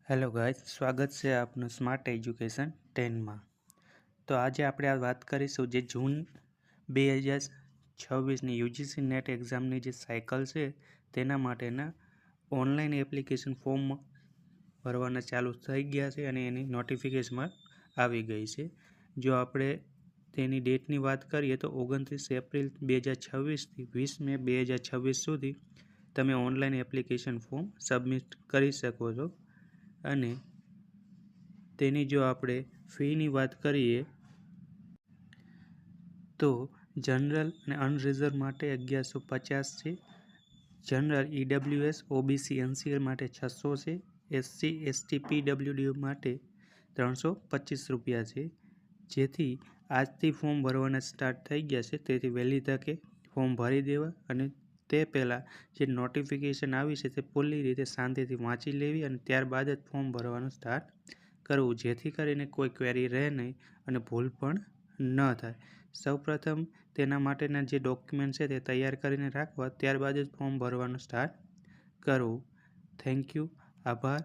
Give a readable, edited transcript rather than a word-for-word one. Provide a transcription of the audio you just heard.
Hello guys, સ્વાગત છે આપનું સ્માર્ટ એજ્યુકેશન 10માં। તો આજે આપણે આ વાત કરીશું જે જૂન 2026ની યુજીસી નેટ એક્ઝામની જે સાયકલ છે તેના માટેના ઓનલાઈન એપ્લિકેશન ફોર્મ ભરવાના ચાલુ થઈ ગયા છે અને એની નોટિફિકેશનમાં આવી ગઈ છે। જો આપણે તેની ડેટની વાત કરીએ તો 29 એપ્રિલ 2026થી 20 મે 2026 સુધી તમે ઓનલાઈન એપ્લિકેશન ફોર્મ સબમિટ કરી શકો છો। અને તેની જો આપણે ફીની વાત કરીએ તો જનરલ અને અનરિઝર્વ માટે 1150 છે, જનરલ ઈડબ્લ્યુએસ ઓબીસી એનસીએલ માટે 600 છે, એસસી એસટી પીડબ્લ્યુડી માટે 325 રૂપિયા છે। જેથી આજથી ફોર્મ ભરવાના સ્ટાર્ટ થઈ ગયા છે, તેથી વહેલી તકે ફોર્મ ભરી દેવા અને તે પહેલાં જે નોટિફિકેશન આવી છે તે પૂરી રીતે શાંતિથી વાંચી લેવી અને ત્યારબાદ જ ફોર્મ ભરવાનું સ્ટાર્ટ કરવું, જેથી કરીને કોઈ ક્વેરી રહે નહીં અને ભૂલ પણ ન થાય। સૌપ્રથમ તેના માટેના જે ડોક્યુમેન્ટ છે તે તૈયાર કરીને રાખવા, ત્યારબાદ જ ફોર્મ ભરવાનું સ્ટાર્ટ કરવું। થેન્ક યુ, આભાર।